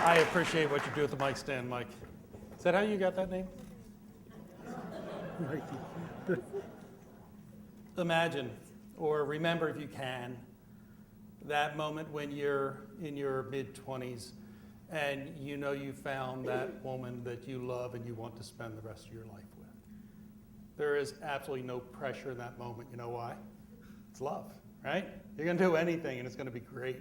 I appreciate what you do with the mic stand, Mike. Is that how you got that name? Imagine, or remember if you can, that moment when you're in your mid-20s and you know you found that woman that you love and you want to spend the rest of your life with. There is absolutely no pressure in that moment. You know why? It's love, right? You're going to do anything and it's going to be great.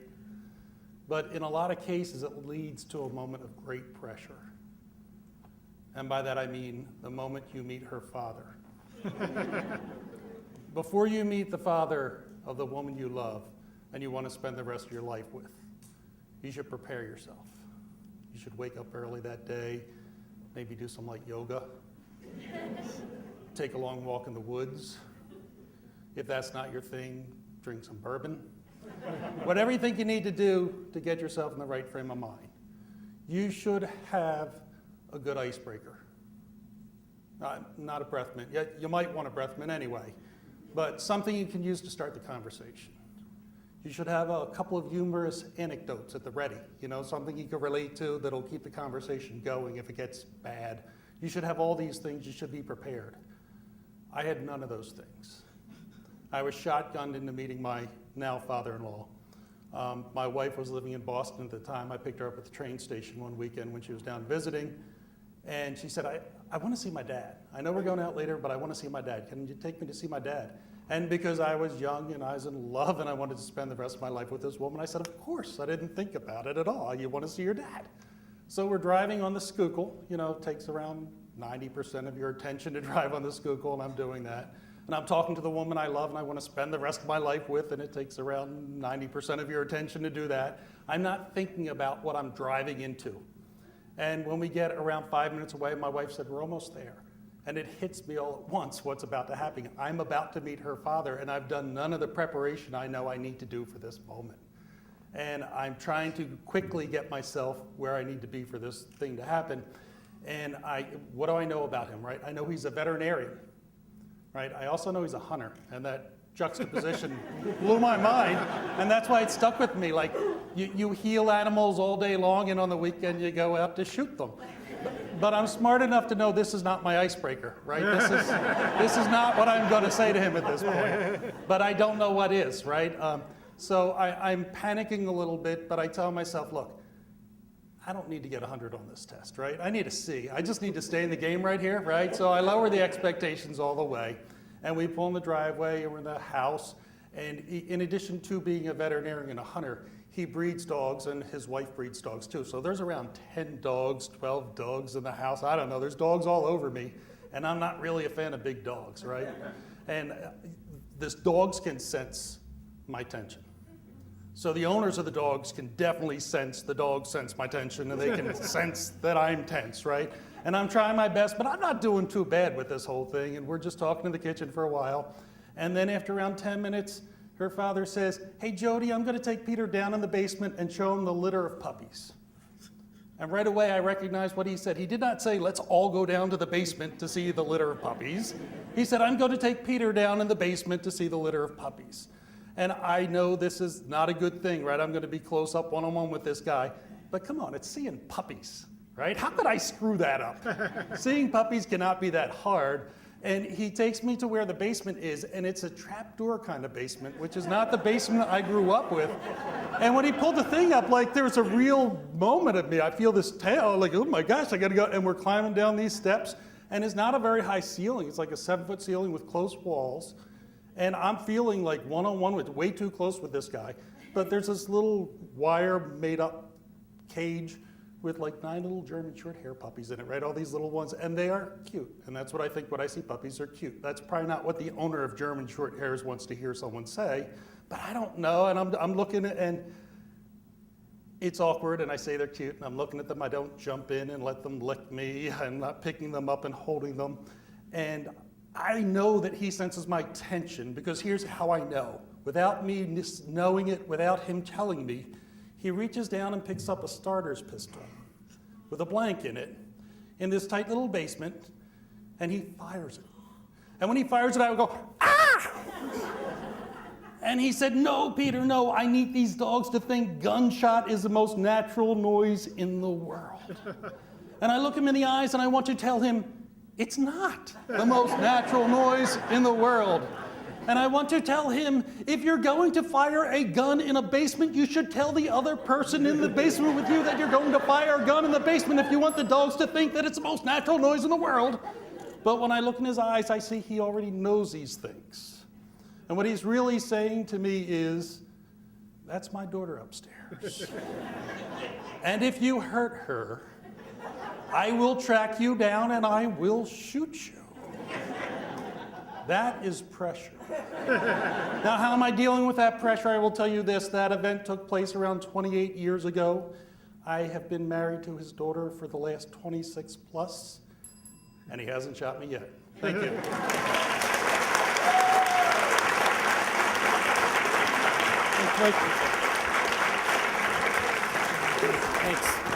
But in a lot of cases, it leads to a moment of great pressure. And by that I mean the moment you meet her father. Before you meet the father of the woman you love and you want to spend the rest of your life with, you should prepare yourself. You should wake up early that day, maybe do some light yoga, take a long walk in the woods. If that's not your thing, drink some bourbon. Whatever you think you need to do to get yourself in the right frame of mind. You should have a good icebreaker. Not a breath mint. Yeah, you might want a breath mint anyway, but something you can use to start the conversation. You should have a couple of humorous anecdotes at the ready, something you can relate to that'll keep the conversation going if it gets bad. You should have all these things. You should be prepared. I had none of those things. I was shotgunned into meeting my now father-in-law. My wife was living in Boston at the time. I picked her up at the train station one weekend when she was down visiting, and she said, I want to see my dad. I know we're going out later, but I want to see my dad. Can you take me to see my dad? And because I was young and I was in love and I wanted to spend the rest of my life with this woman, I said, of course. I didn't think about it at all. You want to see your dad. So we're driving on the Schuylkill. It takes around 90% of your attention to drive on the Schuylkill, and I'm doing that. And I'm talking to the woman I love and I want to spend the rest of my life with, and it takes around 90% of your attention to do that. I'm not thinking about what I'm driving into. And when we get around 5 minutes away, my wife said, we're almost there. And it hits me all at once what's about to happen. I'm about to meet her father, and I've done none of the preparation I know I need to do for this moment. And I'm trying to quickly get myself where I need to be for this thing to happen. And what do I know about him, right? I know he's a veterinarian, right? I also know he's a hunter, and that juxtaposition blew my mind, and that's why it stuck with me. Like, you heal animals all day long, and on the weekend you go out to shoot them. But I'm smart enough to know this is not my icebreaker, right? This is not what I'm going to say to him at this point. But I don't know what is, right? So I'm panicking a little bit, but I tell myself, look, I don't need to get 100 on this test, right? I need a C. I just need to stay in the game right here, right? So I lower the expectations all the way. And we pull in the driveway, and we're in the house. And in addition to being a veterinarian and a hunter, he breeds dogs, and his wife breeds dogs too. So there's around 10 dogs, 12 dogs in the house. I don't know, there's dogs all over me. And I'm not really a fan of big dogs, right? And this dogs can sense my tension. So the owners of the dogs can definitely sense the dogs sense my tension, and they can sense that I'm tense, right? And I'm trying my best, but I'm not doing too bad with this whole thing. And we're just talking in the kitchen for a while. And then after around 10 minutes, her father says, hey, Jody, I'm going to take Peter down in the basement and show him the litter of puppies. And right away, I recognized what he said. He did not say, let's all go down to the basement to see the litter of puppies. He said, I'm going to take Peter down in the basement to see the litter of puppies. And I know this is not a good thing, right? I'm going to be close up one-on-one with this guy. But come on, it's seeing puppies, right? How could I screw that up? Seeing puppies cannot be that hard. And he takes me to where the basement is, and it's a trapdoor kind of basement, which is not the basement I grew up with. And when he pulled the thing up, like, there was a real moment of me. I feel this tail, like, oh my gosh, I gotta go. And we're climbing down these steps, and it's not a very high ceiling. It's like a 7-foot ceiling with close walls. And I'm feeling like one-on-one with way too close with this guy. But there's this little wire made up cage with like 9 little German short hair puppies in it, right? All these little ones, and they are cute. And that's what I think when I see puppies, are cute. That's probably not what the owner of German short hairs wants to hear someone say, but I don't know. And I'm looking at, and it's awkward, and I say they're cute, and I'm looking at them. I don't jump in and let them lick me. I'm not picking them up and holding them. And I know that he senses my tension, because here's how I know. Without me knowing it, without him telling me, he reaches down and picks up a starter's pistol with a blank in it in this tight little basement, and he fires it. And when he fires it, I would go, ah! And he said, no, Peter, no, I need these dogs to think gunshot is the most natural noise in the world. And I look him in the eyes and I want to tell him, it's not the most natural noise in the world. And I want to tell him, if you're going to fire a gun in a basement, you should tell the other person in the basement with you that you're going to fire a gun in the basement if you want the dogs to think that it's the most natural noise in the world. But when I look in his eyes, I see he already knows these things. And what he's really saying to me is, that's my daughter upstairs. And if you hurt her, I will track you down and I will shoot you. That is pressure. Now, how am I dealing with that pressure? I will tell you this. That event took place around 28 years ago. I have been married to his daughter for the last 26 plus, and he hasn't shot me yet. Thank you. Thanks.